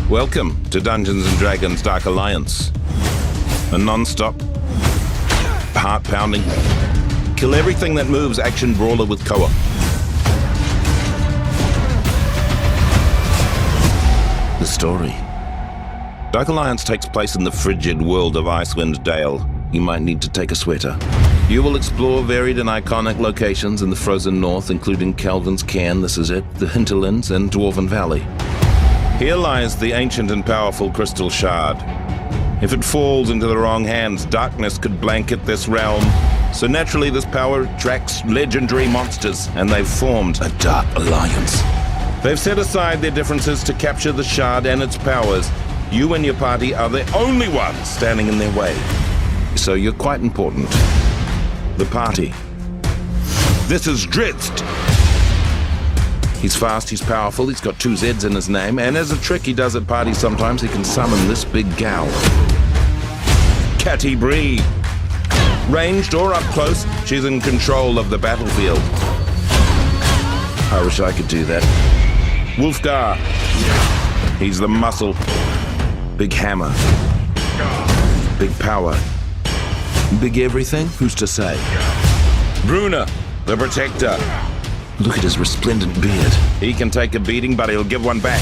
Welcome to Dungeons & Dragons Dark Alliance. A non-stop, heart-pounding, kill everything that moves action brawler with co-op. The story. Dark Alliance takes place in the frigid world of Icewind Dale. You might need to take a sweater. You will explore varied and iconic locations in the frozen north, including Calvin's Cairn, this is it, the Hinterlands, and Dwarven Valley. Here lies the ancient and powerful Crystal Shard. If it falls into the wrong hands, darkness could blanket this realm. So naturally this power attracts legendary monsters, and they've formed a Dark Alliance. They've set aside their differences to capture the Shard and its powers. You and your party are the only ones standing in their way. So you're quite important. The party. This is Drizzt. He's fast, he's powerful, he's got 2 Zs in his name, and as a trick he does at parties sometimes, he can summon this big gal. Catty Bree. Ranged or up close, she's in control of the battlefield. I wish I could do that. Wolfgar. He's the muscle. Big hammer. Big power. Big everything? Who's to say? Bruna, the protector. Look at his resplendent beard. He can take a beating, but he'll give one back.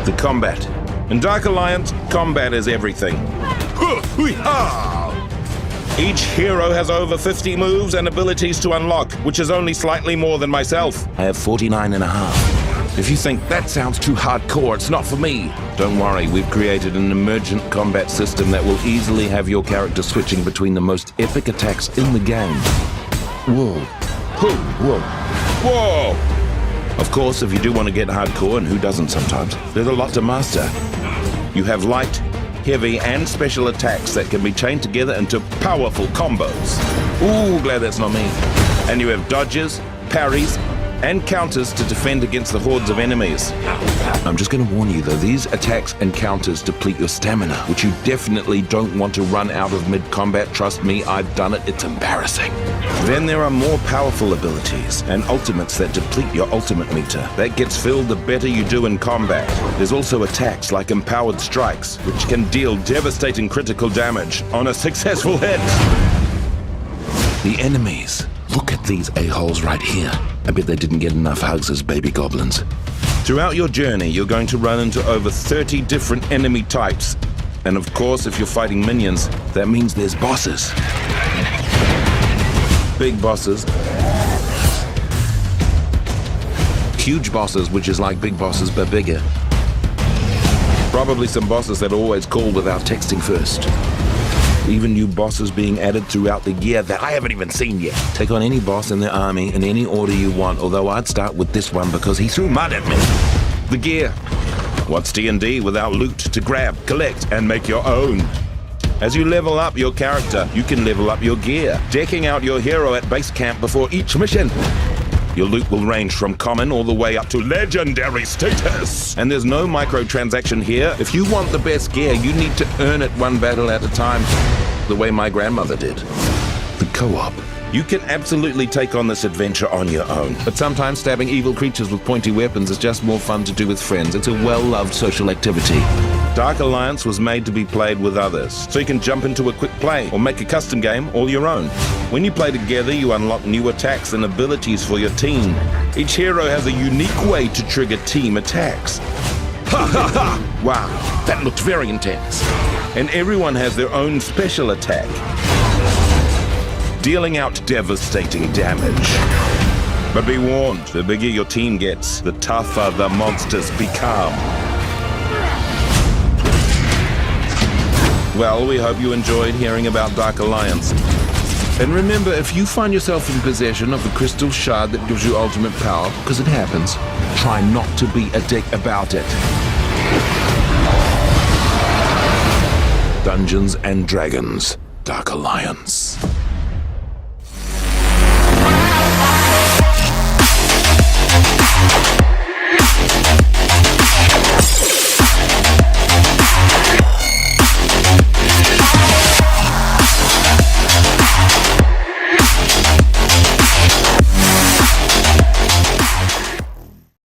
The combat. In Dark Alliance, combat is everything. Each hero has over 50 moves and abilities to unlock, which is only slightly more than myself. I have 49 and a half. If you think that sounds too hardcore, it's not for me. Don't worry, we've created an emergent combat system that will easily have your character switching between the most epic attacks in the game. Whoa. Whoa. Whoa! Of course, if you do want to get hardcore, and who doesn't sometimes, there's a lot to master. You have light, heavy, and special attacks that can be chained together into powerful combos. Ooh, glad that's not me. And you have dodges, parries, and counters to defend against the hordes of enemies. I'm just going to warn you though, these attacks and counters deplete your stamina, which you definitely don't want to run out of mid-combat. Trust me, I've done it, it's embarrassing. Then there are more powerful abilities and ultimates that deplete your ultimate meter. That gets filled the better you do in combat. There's also attacks like empowered strikes, which can deal devastating critical damage on a successful hit. The enemies. Look at these a-holes right here. I bet they didn't get enough hugs as baby goblins. Throughout your journey, you're going to run into over 30 different enemy types. And of course, if you're fighting minions, that means there's bosses. Big bosses. Huge bosses, which is like big bosses but bigger. Probably some bosses that are always called without texting first. Even new bosses being added throughout the year that I haven't even seen yet. Take on any boss in the army in any order you want, although I'd start with this one because he threw mud at me. The gear. What's D&D without loot to grab, collect, and make your own? As you level up your character, you can level up your gear, decking out your hero at base camp before each mission. Your loot will range from common all the way up to legendary status. And there's no microtransaction here. If you want the best gear, you need to earn it one battle at a time, the way my grandmother did. The co-op. You can absolutely take on this adventure on your own. But sometimes stabbing evil creatures with pointy weapons is just more fun to do with friends. It's a well-loved social activity. Dark Alliance was made to be played with others, so you can jump into a quick play or make a custom game all your own. When you play together, you unlock new attacks and abilities for your team. Each hero has a unique way to trigger team attacks. Ha ha ha! Wow, that looked very intense. And everyone has their own special attack, dealing out devastating damage. But be warned, the bigger your team gets, the tougher the monsters become. Well, we hope you enjoyed hearing about Dark Alliance. And remember, if you find yourself in possession of the crystal shard that gives you ultimate power, because it happens, try not to be a dick about it. Dungeons & Dragons Dark Alliance.